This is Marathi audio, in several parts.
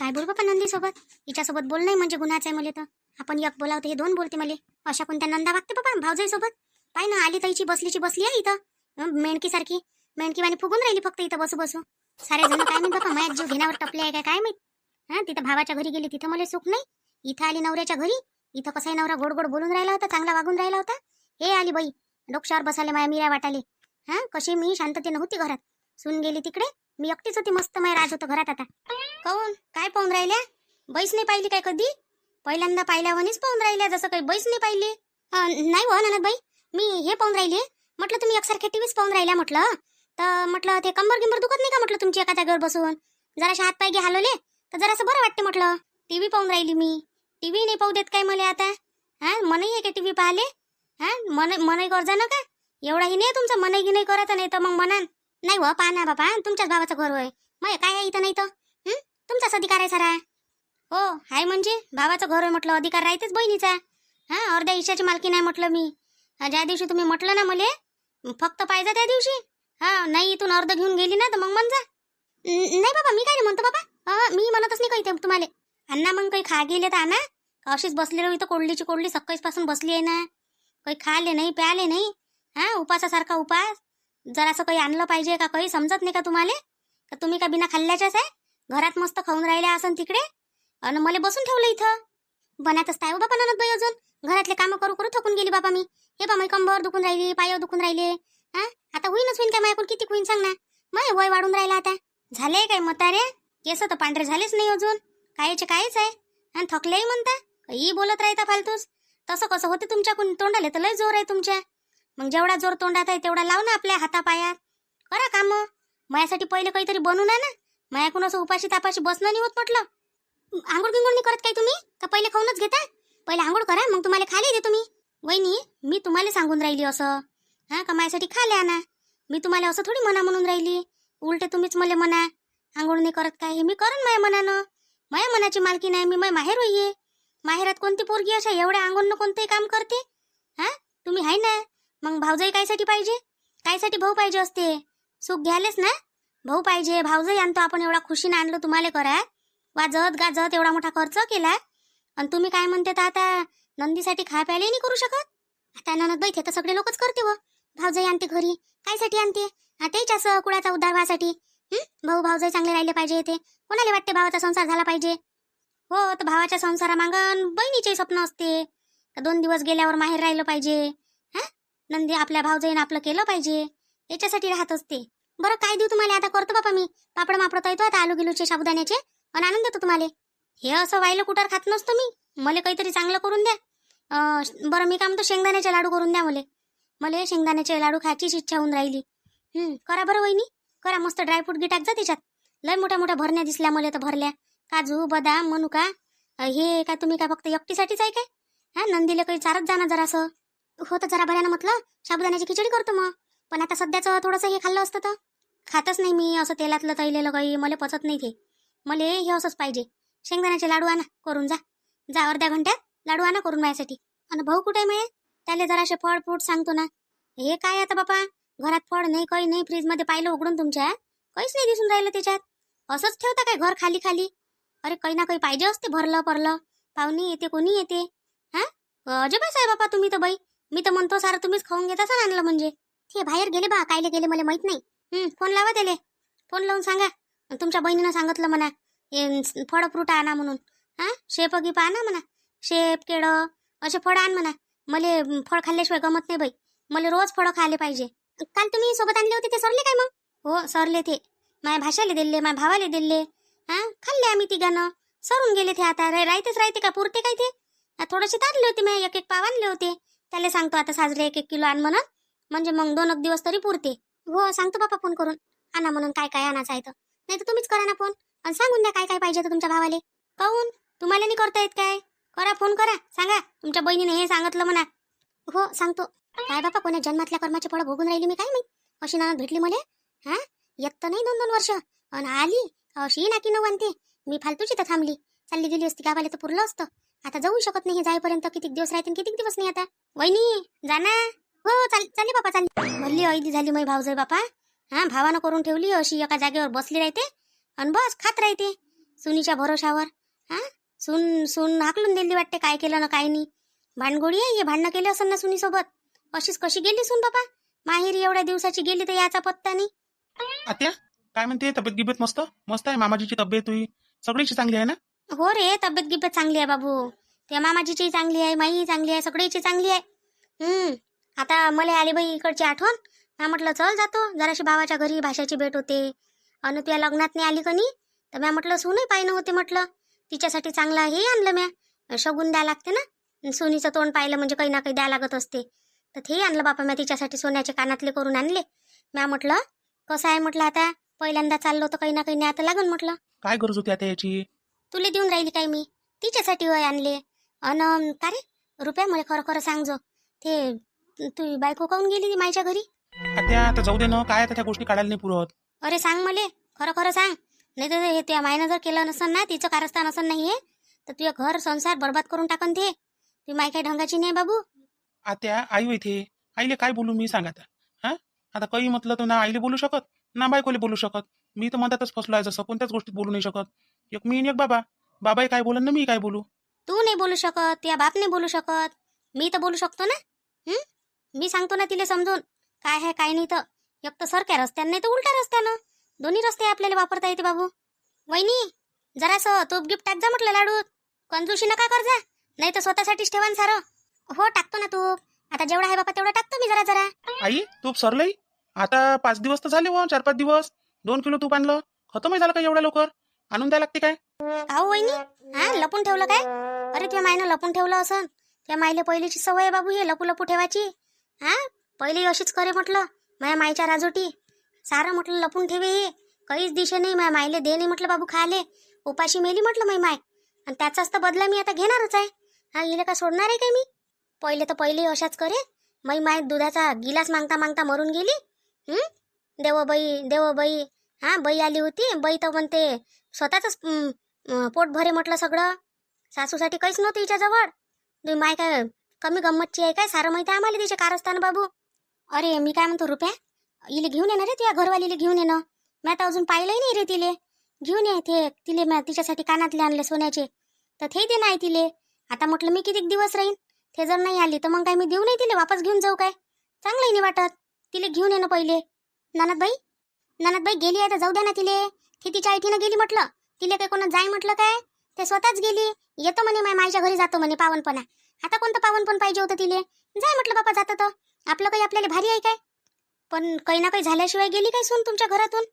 काय बोल बापा नंदी सोबत, हिच्यासोबत बोल नाही म्हणजे गुन्हाच आहे. मला तर आपण एक बोलावते हे दोन बोलते मला. अशा कोणत्या नंदा वागते बाबा भावजाई सोबत. पाय ना आली ताईची बसलीची बसली आहे इथं, मेणकी सारखी मेणकीवाणी फुगून राहिली फक्त इथं बसू बसू. सारे जण काय माहित बापा माझ्या जीव घेण्यावर टपले आहे काय माहित. तिथं भावाच्या घरी गेली तिथं मला सुख नाही, इथं आली नवऱ्याच्या घरी. इथं कसाही नवरा गोड गोड बोलून राहिला होता, चांगला वागून राहिला होता. हे आली बाई डोक्यावर बसाले माया मीरा वाटाले. कशी मी शांतते नव्हती घरात, सून गेली तिकडे, मी एकटीच होती मस्त माय राज होतं घरात. आता काऊन काय पाहून राहिल्या, बैस नाही पाहिली काय कधी? पहिल्यांदा पाहिल्यावरच पाहून राहिल्या, जसं काही बैस नाही पाहिली. नाही हो ननदबाई, मी हे पाहून राहिले म्हटलं, तुम्ही एकसारख्या टीव्हीच पाहून राहिल्या म्हटलं. तर म्हटलं ते कंबर गिंबर दुखत नाही का म्हटलं तुमची एका जागेवर बसून? जराशे हात पाय घे हलवले तर जरासं बरं वाटते म्हटलं. टीव्ही पाहून राहिली मी, टीव्ही नाही पाहू देत काय मला आता? मनही आहे का टीव्ही पाहिले? मनही गरजा ना का एवढाही नाही तुमचं, मनही नाही करत नाही तर मग मनान नाही हो. पहा ना बाबा, तुमच्याच भावाचं घर होय, मग काय आहे इथं नाही तर तुमचाच अधिकार आहे सारा. हो हाय म्हणजे भावाचं घर आहे म्हटलं, अधिकार राहतेच बहिणीचा. अर्ध्या हिश्श्याची मालकी नाही म्हटलं मी. ज्या दिवशी तुम्ही म्हटलं ना मले फक्त पाहिजे त्या दिवशी, नाही इथून अर्ध घेऊन गेली ना तर मग मन जा. नाही बाबा मी काय नाही म्हणतो बाबा, मी म्हणतच नाही काही तुम्हाला. अण्णा मग काही खा गेले तर आणा, अशीच बसले राहू इथं कोल्डीची कोल्डी सकाळीच पासून बसली आहे ना, काही खाले नाही प्याले नाही. उपासासारखा उपास. जरासं काही आणलं पाहिजे का, काही समजत नाही का तुम्हाला? का तुम्ही का बिना खाल्ल्याच्याच आहे? घरात मस्त खाऊन राहिल्या असन तिकडे, आणि मला बसून ठेवलं इथं. बनातच काय हो बाबा ननदबाई, अजून घरातले कामं करू करू थकून गेली बाबा मी. हे बा माझी कंबर दुखून राहिली, पाय दुखून राहिले. आता होईनच होईन काय माझ्याकडून, किती होईन सांग ना. मग वय वाढून राहिला आता. झाले काय म्हातारे, केस तर पांढरे झालेच नाही अजून, कायचे कायच आहे. आणि थकलेही म्हणता, काही बोलत राहता फालतूच. तसं कसं होते तुमच्याकडून? तोंडाले तर लय जोर आहे तुमच्या. मग जेवढा जोर तोंडात आहे तेवढा लाव ना आपल्या हातापायात, करा काम. माझ्यासाठी पहिले काहीतरी बनवून ना, मायाकडून असं उपाशी तापाशी बसणं नाही होत म्हटलं. आंघोळ गिंगोळ नाही करत काय तुम्ही? का पहिले खाऊनच घेता? पहिले आंघोळ करा मग तुम्हाला खाली दे तुम्ही. वहिनी मी तुम्हाला सांगून राहिली असं, का माझ्यासाठी खाले आणा. मी तुम्हाला असं थोडी म्हणा म्हणून राहिली, उलटे तुम्हीच मला म्हणा आंघोळ नाही करत काय. हे मी करन माझ्या मनानं, माझ्या मनाची मालकी नाही मी. माहेर होईये, माहेरात कोणती पोरगी अशा एवढ्या अंगोनं कोणतंही काम करते? तुम्ही हाय ना. मग भाऊजाई कायसाठी पाहिजे? कायसाठी भाऊ पाहिजे असते? सुख घ्यालेच ना भाऊ पाहिजे. भाऊजाई आणतो आपण, एवढा खुशीने आणलो तुम्हाला करा, वाजत गाजत एवढा मोठा खर्च केला, आणि तुम्ही काय म्हणते तर आता नंदीसाठी खा प्यायला नाही करू शकत? आता ननद बैठे तर सगळे लोकच करते हो. भाऊजाई आणते घरी, कायसाठी आणते? त्याच्याच कुळाचा उद्धार व्हायसाठी. भाऊ भाऊजाई चांगले राहिले पाहिजे. ते कोणाला वाटते भावाचा संसार झाला पाहिजे? हो, तर भावाच्या संसारामागं बहिणीचे स्वप्न असते, 2 दिवस गेल्यावर माहेर राहिलं पाहिजे. नंदी आपल्या भावजाईनं आपलं केलं पाहिजे, याच्यासाठी राहत असते. बरं काय देऊ तुम्हाला? आता करतो बापा मी पापड मापड तळतो आता, आलू गिलूचे साबुदाण्याचे, आणि आणून देतो तुम्हाला. हे असं वायलं कुठार खात नसतो मी, मला काहीतरी चांगलं करून द्या. बरं मी काय म्हणतो, शेंगदाण्याचे लाडू करून द्या मला शेंगदाण्याचे लाडू खायचीच इच्छा होऊन राहिली. करा बरं वहिनी, करा. मस्त ड्रायफ्रूट गी टाक जा त्याच्यात. लय मोठ्या मोठ्या भरण्या दिसल्या मला तर, भरल्या काजू बदाम मनुका. हे काय तुम्ही काय फक्त एकटीसाठीच आहे काय? नंदीला काही चारत जाणार जरासं. हो तर जरा बऱ्यानं म्हटलं साबुदाण्याची खिचडी करतो मग. पण आता सध्याचं थोडंसं हे खाल्लं असतं तर. खातच नाही मी असं तेलातलं तळलेलं काही, मला पचत नाही ते. मला हे असंच पाहिजे. शेंगदाण्याचे लाडू आणा करून, जा अर्ध्या घंट्यात लाडू आणा करून माझ्यासाठी. आणि भाऊ कुठे आहे? त्याला जराशे फळ फ्रूट सांगतो ना. हे काय आता बापा, घरात फळ नाही काही नाही, फ्रीजमध्ये पाहिलं उघडून तुमच्या, काहीच नाही दिसून राहिलं त्याच्यात. असंच ठेवता काय घर खाली खाली? अरे काही ना काही पाहिजे असते, भरलं परलं. पाहुणे येते कोणी येते. अजबच आहे बापा तुम्ही तर बाई. मी तर म्हणतो सारं तुम्हीच खाऊन घेता सर आणलं म्हणजे. ते बाहेर गेले बा, कायले गेले मला माहित नाही. फोन लावा त्याले, फोन लावून सांगा तुमच्या बहिणीनं सांगितलं म्हणा फळ फ्रूट आणा म्हणून. शेप गिप आणा म्हणा, शेप केळं असे फळं आण म्हणा. मला फळ खाल्ल्याशिवाय गमत नाही बाई, मला रोज फळं खायला पाहिजे. काल तुम्ही सोबत आणले होते ते सरले काय मग? हो सरले, ते माझ्या भाषाला दिले, माझ्या भावाला दिले. खाल्ले आम्ही तिघांना, सरून गेले ते. आता राहतेच राहते का, पुरते काय ते? थोडेसे तारले होते मी, एक पाव आणले होते. त्याला सांगतो आता साजरे 1 किलो आण म्हणून, म्हणजे मग 2 दिवस तरी पुरते. हो सांगतो बापा फोन करून आणा म्हणून, काय काय आणायचं आहे तर. नाही तर तुम्हीच करा ना फोन, आणि सांगून द्या काय काय पाहिजे तर तुमच्या भावाले. काहून तुम्हाला नाही करता येत काय? करा फोन करा, सांगा तुमच्या बहिणीने हे सांगितलं म्हणा. हो सांगतो. काय बापा, कोण्या जन्मातल्या कर्माचे फळ भोगून राहिली मी काय माहित. अशी नानद भेटली मला. येत तर नाही 2-2 वर्ष, आणि आली अशी नाकी न आणते. मी फालतूची तर थांबली, चालली गेली असती गावाला तर पुरलं असतं. आता जाऊ शकत नाही, हे जाईपर्यंत किती दिवस राहते किती दिवस नाही. आता वहिनी जा ना. हो चालली बापा, चालली. भरली ऐदी झाली मै भावजाई बापा. भावानं करून ठेवली अशी, एका जागेवर बसली राहते आणि बस खात राहते. सुनीच्या भरोशावर. हा, सून सून हाकलून दिली वाटते, काय केलं ना काय नाही. भांडगोळी आहे, हे भांडणं केले असं ना सुनीसोबत. अशीच कशी गेली सून बाबा, माहेरी एवढ्या दिवसाची गेली तर याचा पत्ता नाही. आत्या काय म्हणते, तब्येत गिब्येत मस्त मस्त आहे? मामाजीची तब्येत हुई सगळीची चांगली आहे ना? हो रे, तब्येत गिब्येत चांगली आहे बाबू. त्या मामाजीची चांगली आहे, माई चांगली आहे, सगळ्याची चांगली आहे. आता मला आली बाई इकडची आठवण. मी म्हटलं चल जातो जराशी भावाच्या घरी, भाषाची भेट होते. अन तुझ्या लग्नात नाही आली कनी, तर मी म्हटलं सूनही पाहिणं होते, म्हटलं तिच्यासाठी चांगलं हे आणलं म्या. शगुन द्या लागते ना, सोनीचं तोंड पाहिलं म्हणजे काही ना काही द्या लागत असते. तर ते आणलं बापा मी तिच्यासाठी, सोन्याचे कानातले करून आणले. म्या म्हटलं कसं आहे, म्हटलं आता पहिल्यांदा चाललो तर काही ना काही न्यात लागन म्हटलं. काय गरज होती आता याची? तुला देऊन राहिली काय मी, तिच्यासाठी वय आणले. अन का रे रुपया, मला खरं खरं सांग जो, ते तू बायको काऊन गेली ती मायच्या घरी? आत्या आता जाऊ दे ना, काय आता त्या गोष्टी काढायला नाही पुरत. अरे सांग मले, खरं खरं सांग. नाही तर हे त्या मायनं जर केलं नसन ना, तिचं कारस्थान असं नाहीये, तर तुझं घर संसार बरबाद करून टाकन ते. ती माय काय ढंगाची नाही बाबू. आत्या आई होय ते, आईले काय बोलू मी सांग आता? हा, आता काही म्हटलं तर ना आईले बोलू शकत ना बायकोले बोलू शकत. मी तर मधातच फसलो आहे, जसं कोणत्याच गोष्टीत बोलू नाही शकत. एक मी आणि एक बाबा. बाबाही काय बोलन ना मी काय बोलू? तू नाही बोलू शकत, या बाप नाही बोलू शकत, मी तर बोलू शकतो ना. मी सांगतो ना तिला समजून, काय आहे काय नाही. तर एक तर सरक्या रस्त्यानं, नाही तर उलट्या रस्त्यानं, दोन्ही रस्ते आपल्याला वापरता येते बाबू. वहिनी जरासं तूप गिफ्ट टाक जा म्हटलं लाडूत, कंजूशी नका कर जा, नाही तर स्वतःसाठीच ठेवान सारं. हो टाकतो ना तूप, आता जेवढा आहे बाबा तेवढा टाकतो मी जरा जरा. आई तूप सरलंय आता, 5 दिवस तर झाले व 4-5 दिवस. 2 किलो तूप आणलं, खतमही झालं का एवढ्या लवकर? आणून द्यायला लागते काय? काहो वहिनी, हा लपून ठेवलं काय? अरे त्या मायनं लपून ठेवलं असं. त्या मायले पहिलीची सवय आहे बाबू हे लपू लपू ठेवायची. हा, पहिली अशीच करे म्हटलं, माझ्या मायच्या राजोटी सारं म्हटलं लपून ठेवे. हे काहीच दिशे नाही, माझ्या मायले दे नाही म्हटलं बाबू खाले, उपाशी मेली म्हटलं माय माय. आणि त्याचाच तर बदला मी आता घेणारच आहे. हा, हिला का सोडणार आहे काय मी? पहिले अशाच करे. माय दुधाचा गिलास मागता मागता मरून गेली. देव बाई. हा, बाई आली होती, बाई तर म्हणते स्वतःच पोट भरे म्हटलं सगळं. सासूसाठी काहीच नव्हतं हिच्याजवळ. तुम्ही माय काय कमी गंमतची आहे काय? सारं माहिती आहे आम्हाला तिचे कारस्थान बाबू. अरे मी काय म्हणतो रुपया, इले घेऊन येणार रे, तुझ्या घरवालीले घेऊन येणं. मी आता अजून पाहिलंही नाही रे तिले. घेऊन ये ते, तिले मी तिच्यासाठी कानातले आणले सोन्याचे, तर ते दे नाही तिले. आता म्हटलं मी किती दिवस राहीन, ते जर नाही आली तर मग काय मी देऊ नाही तिले, वापस घेऊन जाऊ काय? चांगलंही नाही वाटत. तिले घेऊन येणं पहिले. ननदबाई गेली आहे तर जाऊ द्या ना तिले. ती तिच्या आईटीनं गेली म्हटलं, तिले काही कोणा जाय म्हटलं काय? ते स्वतःच गेली. येतो म्हणे मायच्या घरी जातो म्हणे पावनपणा. आता कोणतं पावनपण पाहिजे होतं तिले? जाय म्हटलं बापा, जातं तर आपलं काही आपल्याला भारी आहे काय? पण काही ना काही झाल्याशिवाय गेली काय सून तुमच्या घरातून?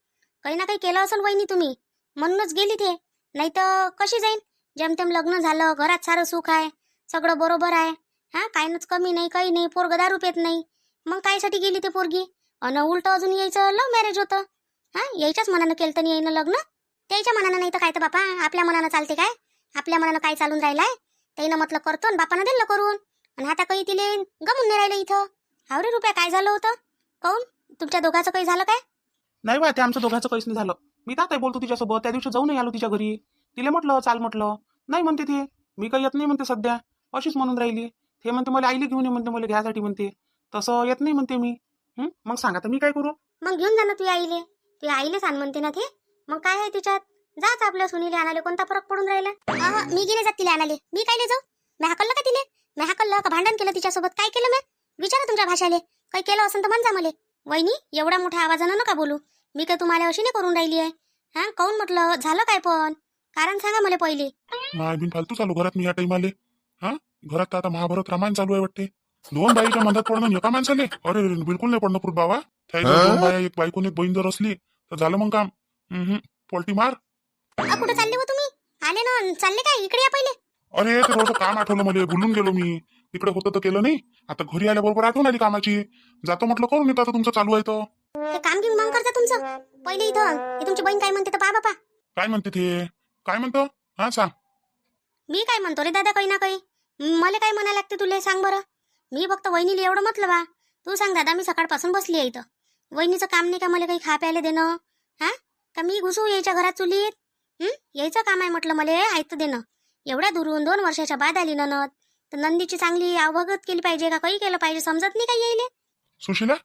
काही ना काही केलं असेल वहिनी तुम्ही, म्हणूनच गेली ते. नाही तर कशी जाईन? जेमतेम लग्न झालं, घरात सारं सुख आहे, सगळं बरोबर आहे. हा, काहीच कमी नाही, काही नाही, पोरग दारू पेत नाही. मग कायसाठी गेली ते पोरगी? अन उलट अजून यायचं लव्ह मॅरेज होतं. हा, यायच्याच मनानं केलं तर येईन लग्न, त्याच्या मनानं. नाही तर काय तर बापा, आपल्या मनानं चालते काय? आपल्या मनानं काय चालून राहिलाय? त्यानं म्हटलं करतो आणि बापानं दिलं करून, आणि आता काही तिले गमून नाही राहिलं इथं. हावरे रुपया, काय झालं होतं? काऊन तुमच्या दोघांचं काही झालं काय? नाही बा, ते आमचं दोघांचं काहीच नाही झालं. मी तर आता बोलतो तिच्यासोबत. त्या दिवशी जाऊन आलो तिच्या घरी, तिला म्हटलं चाल, म्हटलं नाही म्हणते ती, मी काही येत नाही म्हणते सध्या, अशीच म्हणून राहिली. ते म्हणते मला आईले घेऊन ये म्हणते, मला घ्यासाठी म्हणते, तसं येत नाही म्हणते मी. मग सांगा तर मी काय करू? मग घेऊन जा ना तुझ्या आईले, तुझ्या आईले सांग म्हणते ना ते. मग काय आहे तिच्यात? जाच आपल्या सुनीले आणाले, कोणता फरक पडून राहिला? मी गेले जात तिला आणाले, मी कायले जाऊ? मी हाकललं का तिले? मी हाकललं का भांडण केलं तिच्यासोबत? काय केलं मी? विचारा तुमच्या भाषाले, काही केलं असं तर म्हणजा मले. वहिनी एवढ्या मोठ्या आवाजानं नका बोलू, मी काय तुम्हाला अशी नाही करून राहिली आहे. हा, काऊन म्हटलं झालं काय? पण कारण सांगा मला पहिले. नाही बिन फालतू चालू घरात मी या टाइमाले. हा, घरात तर आता महाभारत रामायण चालू आहे वाटते. 2 बाईच्या मधात पडणं एका माणसाले, अरे बिलकुल नाही पडणं पुरत बाबा. त्या 2 बाया, एक बायकोन एक बहीण जर असली तर झालं मग काम. पलटी मार. कुठे चालले हो तुम्ही? आले ना, चालले काय? इकडे या पहिले. अरे ते थोडंसं काम आठवलं मला, भुलून गेलो मी. तिकडे होतं तर केलं नाही, आता घरी आल्याबरोबर आठवण आली कामाची. जातो म्हटलं करून येतो, आता तुमचं चालू आहे तर. ते काम घेऊन मग करता तुमचं पहिले. इथं हे तुमची बहीण काय म्हणते तर पहा बापा. काय म्हणते ते? काय म्हणतो? हा सांग. मी काय म्हणतो रे दादा, काही ना काही. मला काय म्हणायला लागते तुला, सांग बरं. मी फक्त वहिनीला एवढं म्हटलं बा, तू सांग दादा, मी सकाळपासून बसली आहे इथं. वहिनीचं काम नाही का मला काही खा प्यायला देणं? हा, का मी घुसू यायच्या घरात चुलीत? यायचं काम आहे म्हटलं मला ऐकतं देणं. एवढ्या दुरून 2 वर्षाच्या बाद आली ननद, तर नंदीची चांगली अवगत केली पाहिजे का काही केलं पाहिजे, समजत नाही काय येईल. सुशीला,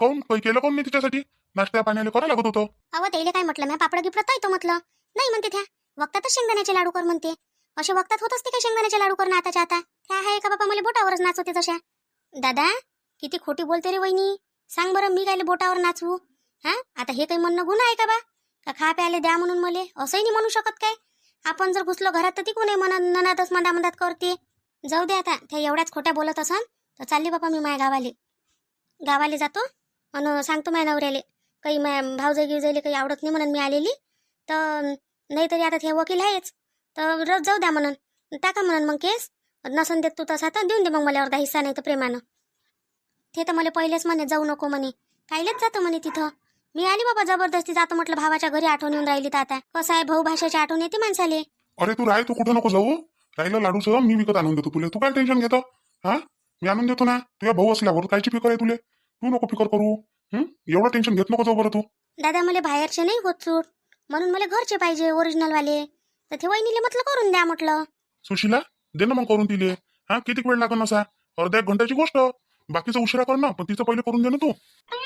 काऊन काही केलं काऊन मी तिच्यासाठी? नाश्ता पाण्याला करायला लागत होतो. अहो त्याला काय म्हटलं, मी पापड गिपडत येतो म्हटलं. नाही म्हणते त्या, वक्तातच शेंगदाण्याचे लाडू कर म्हणते. असे वक्तात होत असते काय शेंगदाण्याचे लाडू करणं आताच्या आता? त्या आहे का बाबा मला बोटावरच नाचवते तशा. दादा किती खोटी बोलते रे वहिनी. सांग बरं मी काय बोटावर नाचवू? हा आता हे काही म्हणणं गुन्हा आहे का बा? का खा प्यायला द्या म्हणून मले असंही नाही म्हणू शकत काय? आपण जर घुसलो घरात तर ती कोणी म्हणत ननादच मंदामंदात करते. जाऊ दे आता, त्या एवढ्याच खोट्या बोलत असन तर चालली बाबा मी माझ्या गावाले जातो आणि सांगतो माझ्या नवऱ्याले काही भावजाई गिवजाईले काही आवडत नाही म्हणून मी आलेली. तर नाहीतरी आता ते वकील आहेच तर रोज जाऊ द्या म्हणून टाका म्हणून मग केस. नसन देत तू तसा तर देऊन दे मग मला अर्धा हिस्सा, नाही तर प्रेमानं. ते तर मला पहिलेच म्हणे जाऊ नको म्हणे, कायलेच जातो म्हणे तिथं. मी आली बाबा जबरदस्ती जातो म्हटलं, भावाच्या घरी आठवण येऊन राहिली तर आता कसं आहे भाऊ भाषेची आठवण येते माणसाले. अरे तू राह, तू कुठं नको जाऊ. राहिलं लाडूचं मी विकत आणून देतो तुला. तू काय टेन्शन घेतो? हा मी आणून देतो ना. तुझ्या भाऊ असल्यावर कायची फिकर आहे तुले? तू नको फिकर करू. एवढं टेन्शन घेत नको जाऊ बरं तू. दादा मला बाहेरचे नाही होत सूट, म्हणून मला घरचे पाहिजे ओरिजिनल वाले. तर ते वहिनीले म्हटलं करून द्या म्हटलं. सुशीला दे ना मग करून दिले. हा किती वेळ लागेल असा? अर्ध्या एक घंट्याची गोष्ट. बाकीचं उशिरा कर ना, पण तिचं पहिले करून दे ना तू.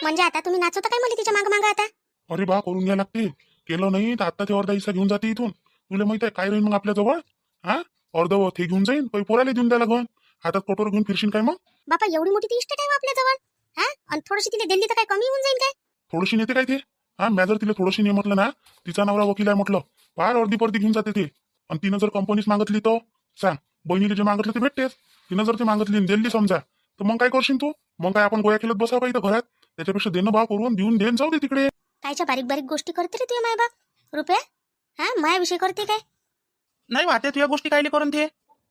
म्हणजे आता तुम्ही नाचवता काय मला तिच्या मागं आता? अरे बा करून घ्या लागते. केलं नाही तर आता ते अर्धा हिस्सा घेऊन जाते इथून. तुला माहित आहे काय राहील मग आपल्या जवळ? हा अर्ध ते घेऊन जाईन, काही पोराला देऊन द्या लागन. हातात कटोर घेऊन फिरशील काय मग? बापा एवढी मोठी ती इस्टेट आहे आपल्या जवळ. हा आणि थोडीशी तिला दिल्ली तर काय कमी होऊन जाईल काय? थोडीशी नेते काय ते? हा मी जर तिला थोडीशी नाही म्हटलं ना, तिचा नवरा वकील आहे म्हटलं, फार अर्धी पर्दी घेऊन जाते ते. आणि तिनं जर कंपनीच मागितली तर सांग, बहिणीला जे मागितलं ते भेटतेच. तिनं जर ती मागितली दिल्ली समजा, तर मग काय करशील तू? मग काय आपण गोया केलं बसा का इथं घरात? त्याच्यापेक्षा देणं भाव करून देऊन देण जाऊ दे तिकडे. कायच्या बारीक बारीक गोष्टी करते रे तुझ्या माय बाप रुपया. हा मायाविषयी करते काय? नाही वाटते तुझ्या गोष्टी कायले करून ते.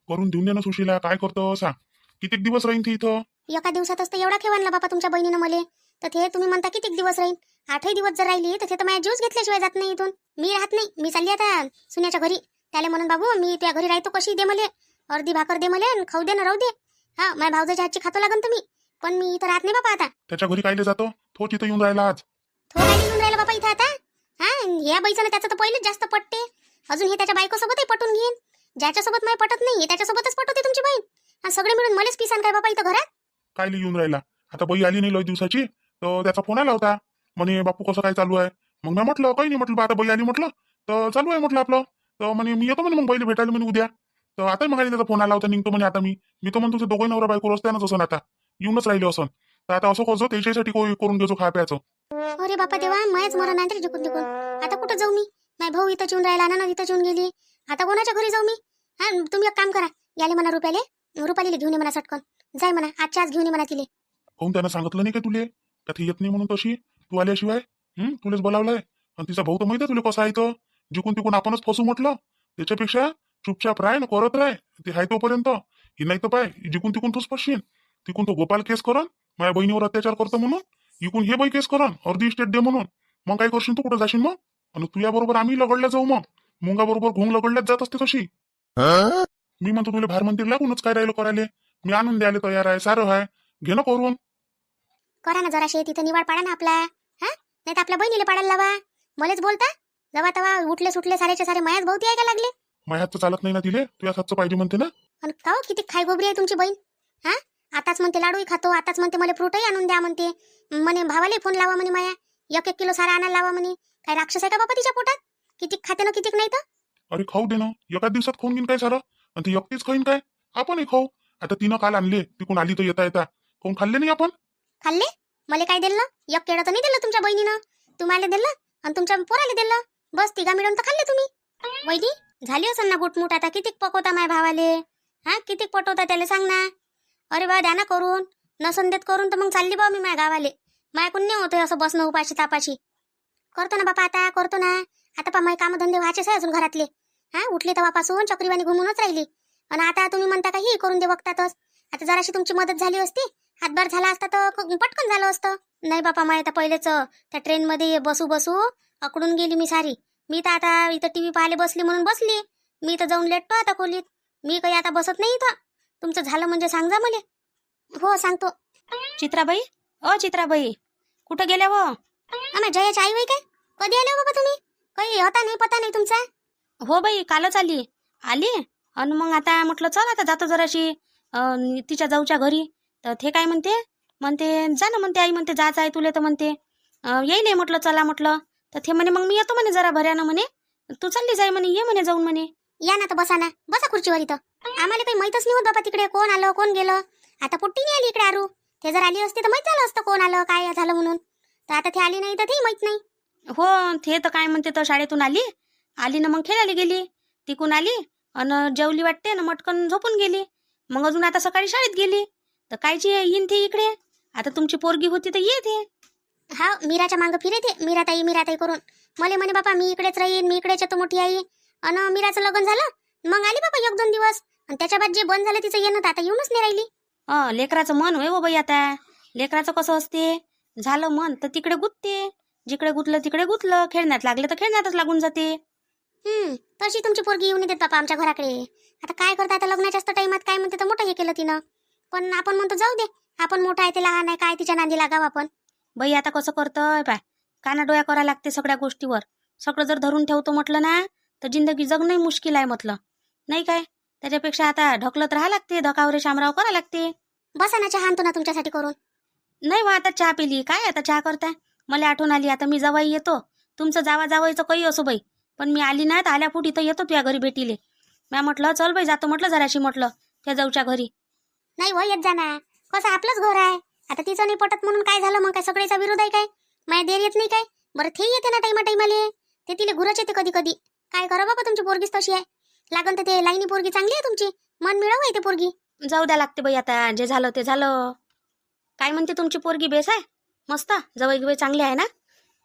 करून देऊन दे ना सुशीला. काय करतो सांग? कितीक दिवस राहीन ती इथं? एका दिवसातच तर एवढा खेळला बापा तुमच्या बहिणीनं मले. तर ते तुम्ही म्हणता किती दिवस राहील? 8 दिवस जर राहिली तर ते तर माझ्या जीवच घेतल्याशिवाय जात नाही इथून. मी राहत नाही, मी चालली आता सुन्याच्या घरी. त्याला म्हणून बाबू मी त्या घरी राहतो, कशी दे मले अर्धी भाकर दे मले, खाऊ दे ना राहू दे. हा माझ्या भावजाच्या हातची खातो लागन तुम्ही, पण मी इथं राहत नाही बाबा आता. त्याच्या घरी कायले जातो? तो तिथं येऊन राहिला आज. थोडा येऊन राहिला बापा इथं आता. हा या बाईचं त्याचं तर पहिलेच जास्त पटते. अजून हे त्याच्या बायकोसोबतही पटून घेईन. ज्याच्यासोबत मला पटत नाही त्याच्यासोबतच पटवते तुमची बहीण. आणि सगळे मिळून मलाच पिसान काय बापा इथं घरात? कायले येऊन राहिला? आता बाई आली नाही लय दिवसाची, तर त्याचा फोन आला होता. म्हणे बापू कसं काय चालू आहे? मग मी म्हटलं काही नाही, म्हटलं बा आता बाई आली म्हटलं तर चालू आहे म्हटलं आपलं. तर म्हणे मी येतो म्हणे मग बाईला भेटायला म्हणे उद्या. तर आता मग त्याचा फोन आला होता, निघतो म्हणे आता मी तो म्हणतो तुझे दोघे नवरा बायको रस्त्यानंच असं आता येऊनच राहिले असं. तर आता असं करतो त्याच्यासाठी करून घेतो खा प्यायचं. अरे बापा देवा मयच मरण नाही जिकून जिकून. आता कुठं जाऊ मी? नाही भाऊ इथं येऊन राहिला ना, इथं येऊन गेली. आता कोणाच्या घरी जाऊ मी? हा तुम्ही एक काम करा, याले म्हणा रुपालीले घेऊन ये म्हणा सटकन. जाय म्हणा आजच्या आज घेऊन ये म्हणा तिले. काहून त्यानं सांगितलं नाही का तुले का ती येत नाही म्हणून? तशी तू आल्याशिवाय तुलेच बोलावलंय. आणि तिचा भाऊ तर माहिती आहे तुला कसा आहे तो. जिकून तिकून आपणच फसू म्हटलं. त्याच्यापेक्षा चुपचाप राह ना, करत राह ते हाय तोपर्यंत. ही नाही तर पाय जिकून तिकून तूच फसशील. तिकून तो गोपाल केस करण माझ्या बहिणीवर अत्याचार करतो म्हणून, इकून हे बाई केस करण अर्धी इस्टेट दे म्हणून. मग काय करशील तू? कुठं जाशील मग? आणि तुझ्या बरोबर आम्ही लगडल्या जाऊ मग. मुंगा बरोबर घोंग लगडल्याच जात असते तशी. मी म्हणतो तुला भार मंदिर लागूनच काय राहिलं करायला. मी आणून द्यायला तयार आहे, सारं आहे, घे ना करून. करा ना जराशे तिथं निवाड पाडा ना आपला. हा नाही तर आपल्या बहिणीला पाडायला लावा. मलेच बोलता जवा तवा उठले सुटले सारेचे सारे मायाच भोवती आहे का लागले? माझ्या हातचं चालत नाही ना तिले, तुझ्या हातचं पाहिजे म्हणते ना. आणि का हो, किती खाय गोबरी आहे तुमची बहीण. हा आताच म्हणते लाडूही खातो, आताच म्हणते मला फ्रूटही आणून द्या म्हणते. म्हणे भावाला फोन लावा म्हणे माया, 1-1 किलो सारा आणायला लावा म्हणे. काय राक्षस आहे का बाबा तिच्या पोटात? किती खाते ना किती नाही तर. अरे खाऊ दे ना, एका दिवसात खाऊन घेईन काय सारं? आणि ती एकटीच खाईन काय? आपणही खाऊ. आता तिनं काल आणले, तिकून आली तर येता येता कोण खाल्ले नाही आपण? खाल्ले? मला काय दिलं? 1 केळं तर नाही दिलं तुमच्या बहिणीनं. तुम्हाला दिलं आणि तुमच्या पोराला दिलं. बस तिघा मिळून तर खाल्ले तुम्ही. वहिनी झाली असेल ना गुटमुट. आता किती पकवता माय भावाले? हा किती पटवता त्याला सांग ना. अरे बा द्या ना करून. नसन देत करून तर मग चालली बा मी माझ्या गावाले. मायकून नाही होतोय असं बसणं उपाशी तापाशी. करतो ना बापा आता करतो ना. आता पा माझे कामधंदे व्हायचेच आहे अजून घरातले. हा उठले तेव्हापासून चक्रीवाणी घुमूनच राहिली. आणि आता तुम्ही म्हणता का ही करून दे बघतातच. आता जराशी तुमची मदत झाली असती, हातभार झाला असता तर पटकन झालं असतं. नाही बापा माय आता पहिलेच त्या ट्रेनमध्ये बसू बसू अकडून गेली मी सारी. मी तर आता इथं टीव्ही पाहायला बसली म्हणून बसली. मी तर जाऊन लेटतो आता खोलीत. मी काही आता बसत नाही इथं. तुमचं झालं म्हणजे सांग जा मला. हो सांगतो. चित्राबाई, ओ चित्राबाई, कुठं गेल्या व? आम्हा जयाची आई वय काय? कधी आले हो बाबा तुम्ही? काही होता नाही पता नाही तुमचा. हो बाई कालच आली आणि मग आता म्हटलं चल आता जातो जराशी तिच्या जाऊच्या घरी. तर ते काय म्हणते जा ना म्हणते आई म्हणते जायचं आहे तुला तर म्हणते येईल म्हटलं चला म्हटलं. तर ते म्हणे मग मी येतो म्हणे जरा भऱ्यानं म्हणे तू चालली जाय म्हणे, ये म्हणे जाऊन म्हणे. या ना तर बसा ना, बसा खुर्चीवर इथं. आम्हाला काही माहीतच नाही होत बाबा तिकडे कोण आलं कोण गेलं. आता पुट्टी नाही आली इकडे आरू. ते जर आली असते तर माहीत झालं असतं कोण आलं काय झालं म्हणून. तर आता ते आली नाही तर ते माहीत नाही. हो, ते तर काय म्हणते तर शाळेतून आली ना, मग खेळायला गेली. तिकून आली अन जेवली वाटते ना, मटकन झोपून गेली. मग अजून आता सकाळी शाळेत गेली. तर कायची येईन ती इकडे. आता तुमची पोरगी होती तर येते. हा, मीराच्या मागं फिरे ते मीराताई करून. मला म्हणे बाबा मी इकडेच राहीन, मी इकडेच येतो मोठी आई. अन मीराचं लग्न झालं मग आली बाबा 1-2 दिवस. आणि त्याच्या बाद जे बंद झालं तिचं येणं तर आता येऊनच नाही राहिली. लेकराचं मन होय हो बाई. आता लेकराचं कसं असते, झालं मन तर तिकडे गुंतते. जिकडे गुंतलं तिकडे गुंतलं. खेळण्यात लागले तर खेळण्यातच लागून जाते. तशी तुमची पोरगी येऊन येते बापा आमच्या घराकडे. आता काय करता, आता लग्नाच्याच टाइमात काय म्हणते तर मोठं हे केलं तिनं. पण आपण म्हणतो जाऊ दे, आपण मोठा आहे ते लहान आहे, काय तिच्या नांदी लागावं आपण. बाई आता कसं करतोय पाय, काना डोळ्या करायला लागते सगळ्या गोष्टीवर. सगळं जर धरून ठेवतो म्हटलं ना तर जिंदगी जगणंही मुश्किल आहे म्हटलं, नाही काय. त्याच्यापेक्षा आता ढकलत राहा लागते, धकावरे शामराव करा लागते. बसा ना, चहा आणतो ना तुमच्यासाठी करून. नाही वा, आता चहा पिली काय, आता चहा करताय. मला आठवण आली, आता मी जावाई येतो. तुमचं जावायचं काही असो बाई, पण मी आली नाही तर आल्यापुट इथं येतो तुझ्या घरी भेटीले. म्या म्हटलं चल बाई जातो म्हटलं जराशी म्हटलं त्या जाऊच्या घरी. नाही हो, येत जा ना, कसं आपलंच घर आहे. आता तिचं नाही पटत म्हणून काय झालं मग, काय सगळ्याचा विरोध आहे काय. माझ्या देर येत नाही काय, बरं ते येते ना टाईमाले. ते तिला घुरच येते कधी कधी. काय करा बाबा, तुमची पोरगीच तशी आहे. लागन तर ते लाईनी पोरगी चांगली आहे तुमची, मन मिळावं आहे ते पोरगी. जाऊ द्या लागते बाई, आता जे झालं ते झालं. काय म्हणते तुमची पोरगी? बेस आहे मस्त, जवळ गिवय चांगले आहे ना,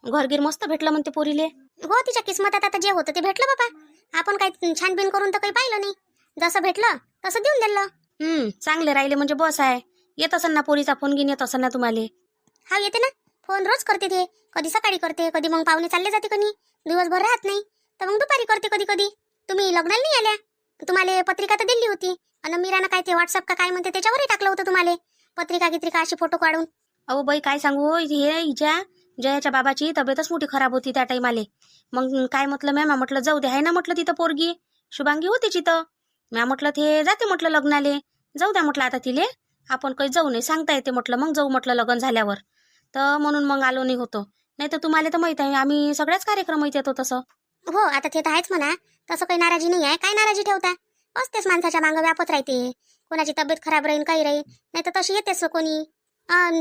घरगीर मस्त भेटलं म्हणते पोरीले. हो, तिच्या किस्मतात आता जे होतं ते भेटलं बाबा. आपण काही छानबीन करून तर काही पाहिलं नाही, जसं भेटलं तसं देऊन दिलं. चांगले राहिले म्हणजे बस आहे. येत असेल ना पोरीचा फोन घेऊन, येत असेल ना तुम्हाला? हा, येते ना फोन, रोज करते ते. कधी सकाळी करते, कधी मग पाहुणे चालले जाते, कधी दिवसभर राहत नाही तर मग दुपारी करते कधी कधी. तुम्ही लग्नाला नाही आल्या, तुम्हाला पत्रिका तर दिली होती. आणि मीरानं काय ते व्हॉट्सअप का काय म्हणते त्याच्यावरही टाकलं होतं तुम्हाला पत्रिका अशी फोटो काढून. अहो बाई काय सांगू, हे हिच्या जयाच्या बाबाची तब्येतच मोठी खराब होती त्या टाइमाले. मग काय म्हटलं म्या म्हटलं जाऊ दे, आहे ना म्हटलं तिथं पोरगी शुभांगी होती तिथं. म्या म्हटलं ते जाते म्हटलं लग्नाले, जाऊ द्या म्हटलं आता तिले, आपण काही जाऊ नये सांगता येते म्हटलं, मग जाऊ म्हटलं लग्न झाल्यावर. तर म्हणून मग आलो नाही होतो. नाही तर तुम्हाला तर माहित आहे आम्ही सगळ्याच कार्यक्रमात येतो तसं. हो, आता ते तर आहेच म्हणा, तसं काही नाराजी नाही आहे. काय नाराजी ठेवता, असतेच माणसाच्या मागं व्यापत राहते. कोणाची तब्येत खराब राहील काही राहील, नाही तर तशी येतेच कोणी.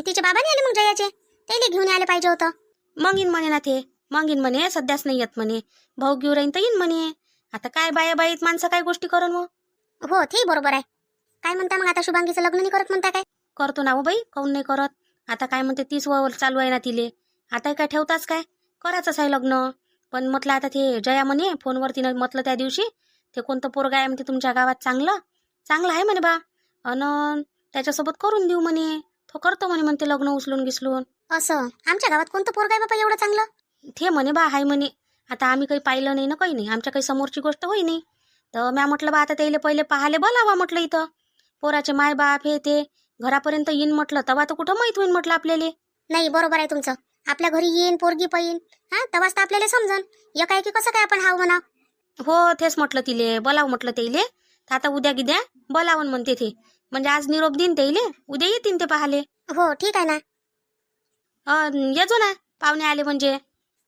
तिचे बाबा नाही आले मग जयाचे, त्याला घेऊन यायला पाहिजे होतं. मग येईन म्हणे ना ते, मग येईन म्हणे, सध्याच नाही येत म्हणे. भाऊ घेऊ राहीन तर येईन म्हणे. आता काय बाईत माणसं काय गोष्टी करून मग. हो, ते बरोबर आहे. काय म्हणता मग, आता शुभांगीचं लग्न नाही करत म्हणता काय? करतो ना हो बाई, काऊन नाही करत. आता काय म्हणते 30 वर्ष चालू आहे ना तिले, आता काय ठेवताच काय, करायचंच आहे लग्न. पण म्हटलं आता ते जया म्हणे फोनवरती म्हटलं त्या दिवशी, ते कोणतं पोरगा आहे म्हणते तुमच्या गावात चांगलं आहे म्हणे बा, अन त्याच्यासोबत करून देऊ म्हणे. तो करतो म्हणे म्हणते लग्न उचलून घिसलून. असं, आमच्या गावात कोणतं पोरगा आहे बाबा एवढं चांगलं? ते म्हणे बा हाय म्हणे. आता आम्ही काही पाहिलं नाही ना, काही नाही, आमच्या काही समोरची गोष्ट होई नाही. तर म्या म्हटलं बा आता त्याला पहिले पाहाले बोलावा म्हटलं, इथं पोराचे माय बाप हे ते घरापर्यंत येईन म्हटलं, तेव्हा तर कुठं माहित होईन म्हटलं आपल्याला. नाही, बरोबर आहे तुमचं. आपल्या घरी येईन पोरगी पाहिन, हा तेव्हाच तर आपल्याला समजन एकाएकी कसं काय आपण हाव म्हणा. हो, तेच म्हटलं तिले बोलाव म्हटलं त्याइले. तर आता उद्या गिद्या बोलावून म्हणते ते, म्हणजे आज निरोप देईन त्याइले, उद्या येतील ते पाहाले. हो, ठीक आहे ना. येजो ना पाहुणे आले म्हणजे.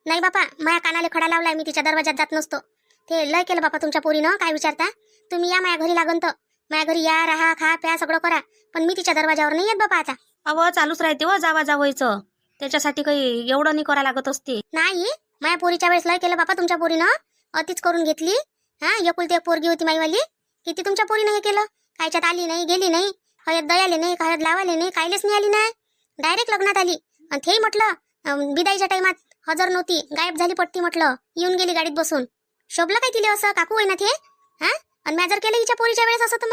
नाही बापा, माझ्या कानाला खडा लावलाय, मी तिच्या दरवाजात जात नसतो. ते लय केलं बापा तुमच्या पोरीनं. काय विचारता तुम्ही, या माझ्या घरी लागन तर माझ्या घरी या, राहा, खा प्या सगळं करा, पण मी तिच्या दरवाजावर नाही येत बापा आता. अव चालूच राहते व जावायचं, त्याच्यासाठी काही एवढं नाही करा लागत असते. नाही, माझ्या पोरीच्या वेळेस लय केलं बापा तुमच्या पोरीनं, अतिच करून घेतली. हा, एकुलती एक पोरगी होती माईवाली, किती तुमच्या पोरीनं हे केलं. कायच्यात आली नाही, गेली नाही, हळद दयाले नाही, हळद लावाले नाही, कायलेच नाही आली ना, डायरेक्ट लग्नात आली. आणि ते म्हटलं बिदाईच्या टाइमात हजर नव्हती, गायब झाली पट्टी म्हटलं, येऊन गेली गाडीत बसून. शोभलं काय तिले असं काकू होई ना ते? हा, आणि मॅ जर केलं हिच्या पोरीच्या वेळेस असं तर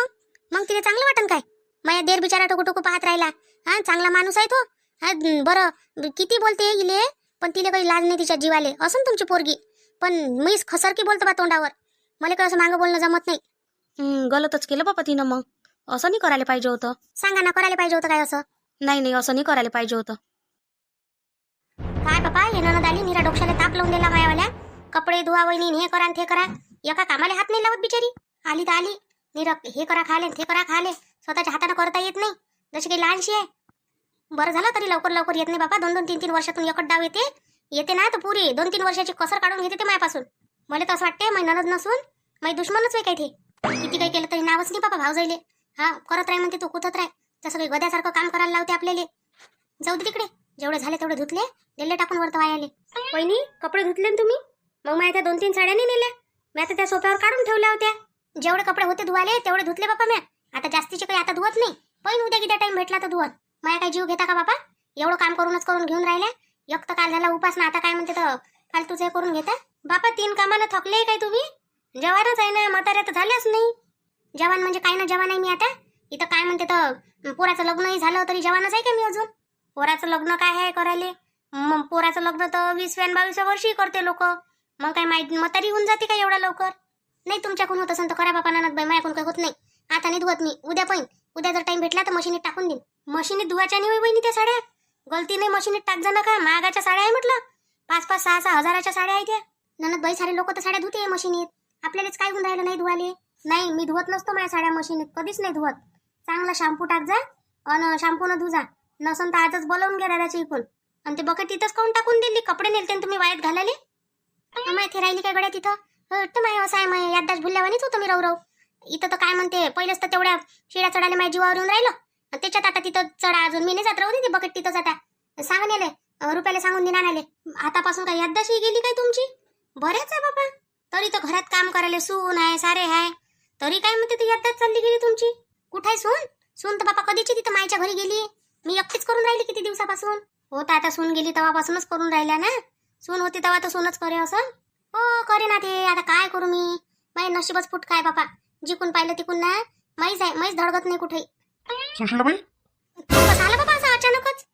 मग तिला चांगलं वाटन काय? माझ्या देर बिचारा टोकू पाहत राहिला. हा, चांगला माणूस आहे तो. हा, बरं किती बोलते इले, पण तिला काही लाज नाही तिच्या जीवाले. असून तुमची पोरगी, पण मी खसरकी बोलतो बा तोंडावर, मला काही असं मागं बोलणं जमत नाही. गलतच केलं बापा तिनं, मग असं नाही करायला पाहिजे होतं. सांगा ना, करायला पाहिजे होतं काय असं? नाही असं नाही करायला पाहिजे होतं. काय बापा, हे नणद आली, मीरा डोक्याला ताप लावून दिला मायावाल्या. कपडे धुवा वहिनी, हे करा ते करा, एका कामाला हात नाही लावत बिचारी. आली तर आली, निरक हे करा खाले ते करा खाले, स्वतःच्या हाताने करता येत नाही, जशी काही लहानशी आहे. बरं झालं तरी लवकर येत नाही बापा, 2-2, 3-3 वर्षातून एकच डाव येते ना, तर पुरी 2-3 वर्षाची कसर काढून घेते ते मायापासून. मला तर असं वाटते महिन्यानच नसून माझी दुश्मनच आहे काय ते. किती काही केलं तरी नावच नाही बाबा भाव जाईले. हा करत राह म्हणते तू कुथत राह. तसं काही गद्यासारखं काम करायला लावते आपल्याला. जाऊ दे तिकडे. जेवढे झाले तेवढे धुतले, दिले टाकून वरत वायाले. वहिनी कपडे धुतले ना तुम्ही? मग माझ्या त्या 2-3 साड्या नाही नेल्या. मी आता त्या सोफ्यावर काढून ठेवल्या होत्या. जेवढे कपडे होते धुवाले तेवढे धुतले बापा म्या. आता जास्तीचे काही आता धुवत नाही. पण उद्या किती टाइम भेटला तर धुवत. माझ्या काय जीव घेता का बापा? एवढं काम करून घेऊन राहिल्या. एक तर काल झाला उपास ना, आता काय म्हणते तर फालतूच हे करून घेता. बापा 3 कामाला थकले काय तुम्ही? जवानच आहे ना, म्हाताऱ्या तर झाल्याच नाही. जवान म्हणजे काय ना, जवान आहे मी आता. इथं काय म्हणते तर पोराचं लग्नही झालं तरी जवानच आहे का मी अजून? पोराचं लग्न काय आहे करायले? मग पोराचं लग्न तर 20-22 वर्षी करते लोक. मग काय म्हातारी होऊन जाते का एवढा लवकर? नाही तुमच्याकडून होत असेल तर करा बापा नानात बाई, माझ्याकडून काही होत नाही. आता नाही धुवत मी, उद्या पण. उद्या जर टाइम भेटला तर मशीनीत टाकून देईन. मशीनीत धुवायच्या नाही बहिणी त्या साड्या. गलती नाही मशीनीत टाक जा नका. महागाच्या साड्या आहे म्हटलं. 5-5, 6-6 हजाराच्या साड्या आहेत त्या. ननद बाई सारे लोक तर साड्या धुते मशीनीत. आपल्यालाच काय होऊन राहिलं नाही धुवाले. नाही मी धुवत नसतो माझ्या साड्या मशीनीत, कधीच नाही धुवत. चांगला शॅम्पू टाक जा आणि शॅम्पूनं धुजा. नसन तर आजच बोलावून घ्या दादाची इकून. आणि ते बकेट तिथंच काऊन टाकून दिली? कपडे नेलते तुम्ही वायात घालाले. माहिती राहिली काय गड्या तिथं? तर माय असं आहे, माय याददाच भुलल्यावानीच होतं मी रवरव. इथं तर काय म्हणते पहिलेच तर तेवढ्या शिड्या चढायला माझ्या जीवावर येऊन राहिलं. आणि त्याच्यात आता तिथं चढा अजून मी नाही जात. राहू दे ती बकेट तिथंच. आता सांगा नेले रुपयाला सांगून देणार आले. आतापासून काय याददाशी गेली काय तुमची? बरेच आहे बाबा. तरी तर घरात काम करायला सून आहे, सारे आहे. तरी काय म्हणते ती याददाच चालली गेली तुमची. कुठे आहे सून? सून तर बापा कधीची तिथं मायच्या घरी गेली. मी एकटीच करून राहिली किती दिवसापासून. हो तर आता सून गेली तेव्हापासूनच करून राहिल्या ना. सून होती तेव्हा तर सूनच करे असं. हो करे ना ते. आता काय करू मी? माझे नशीबच फुट काय बापा. जिकून पाहिलं तिकून ना माहीच आहे. माहीच धडगत नाही कुठेही. सुशीलाबाई, कसं आलं बाबा असं अचानकच?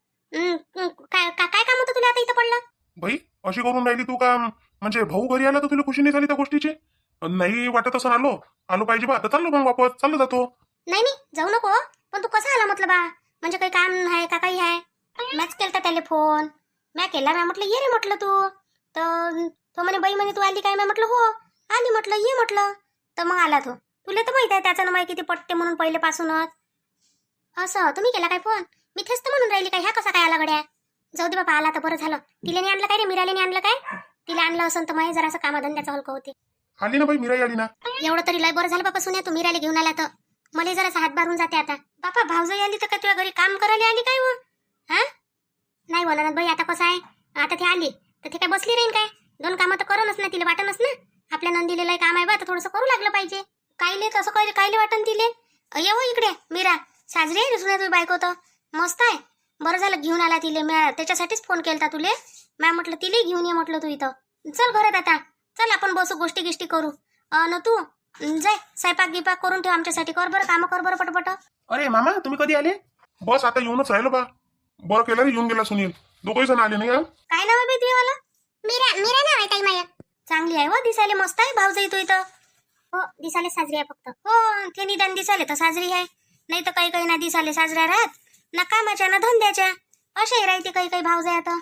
काय काम होतं तुला आता इथं पडलं? बाई अशी करून राहिली तू का? म्हणजे भाऊ घरी आला तर तुला खुशी नाही झाली त्या गोष्टीची? नाही वाटत असं आलो पाहिजे बा. आता चाललो मग वापस चाललो जातो. नाही जाऊ नको. पण तू कसा आला म्हटलं बा? म्हणजे काही काम आहे का काही आहे? मॅच केलता त्याला फोन. मॅ केला. मॅ म्हटलं ये रे म्हटलं तू. तर तो म्हणे बाई म्हणे तू आली काय? मॅ म्हटलं हो आली म्हटलं ये म्हटलं. तर मग आला तो. तुला तर माहित आहे त्याचं ना माहिती किती पटते म्हणून पहिलेपासूनच. असं तुम्ही केला काय फोन? मी तेच तर म्हणून राहिली काय ह्या कसा काय आला गड्या? जाऊ दे बाबा आला तर बरं झालं. तिला नाही आणलं काय रे? मीराला नाही आणलं काय? तिला आणलं असं तर मग जरासं कामाधंद्याचं हलकं होते. आली ना बाई, मीराई आली ना. एवढं तरी लय बरं झालं बाबा. सुन्या तू मीराला घेऊन आला तर मला जरासा हातभार होऊन जाते आता. बापा भावजाई आली तर का तुझ्या घरी काम करायला आली काय हो? हा नाही बोला बाई. आता कसं आहे, आता ती आली तर ती काय बसली राहीन काय? 2 कामं तर करूनच ना. तिला वाटणच ना आपल्या नंदीले लय काम आहे बा, तर थोडंसं करू लागलं पाहिजे. कायले तसं कायले वाटण तिले? येऊ इकडे मीरा. साजरी आहे सुन्या तुझी बायको तर मस्त आहे. बरं झालं घेऊन आला तिले. मी त्याच्यासाठीच फोन केलता तुले. मॅ म्हटलं तिले घेऊन ये म्हटलं तू इथं. चल घरात आता. चल आपण बसू गोष्टी गिष्टी करू. न तू जाय स्वयंपाक गिपाक करून ठेव आमच्यासाठी. कर बरं कामं कर बरं पटपट. अरे मामा तुम्ही कधी आले? बस आता येऊनच राहिलो बा. बरं केलं रे येऊन गेला सुनील. दोघही जण आले नाही. काय नाव आहे बाई तुझ्यावाला? मीरा नाव आहे ताई माया. चांगली आहे हो दिसायला. मस्त आहे भाऊजाई तू इथं. हो दिसायला साजरी आहे फक्त. हो ते निदान दिसायला तर साजरी आहे. नाही तर काही ना दिसायला साजऱ्या राहत ना कामाच्या ना धंद्याच्या. अशाही राहते काही भाऊजाई आता.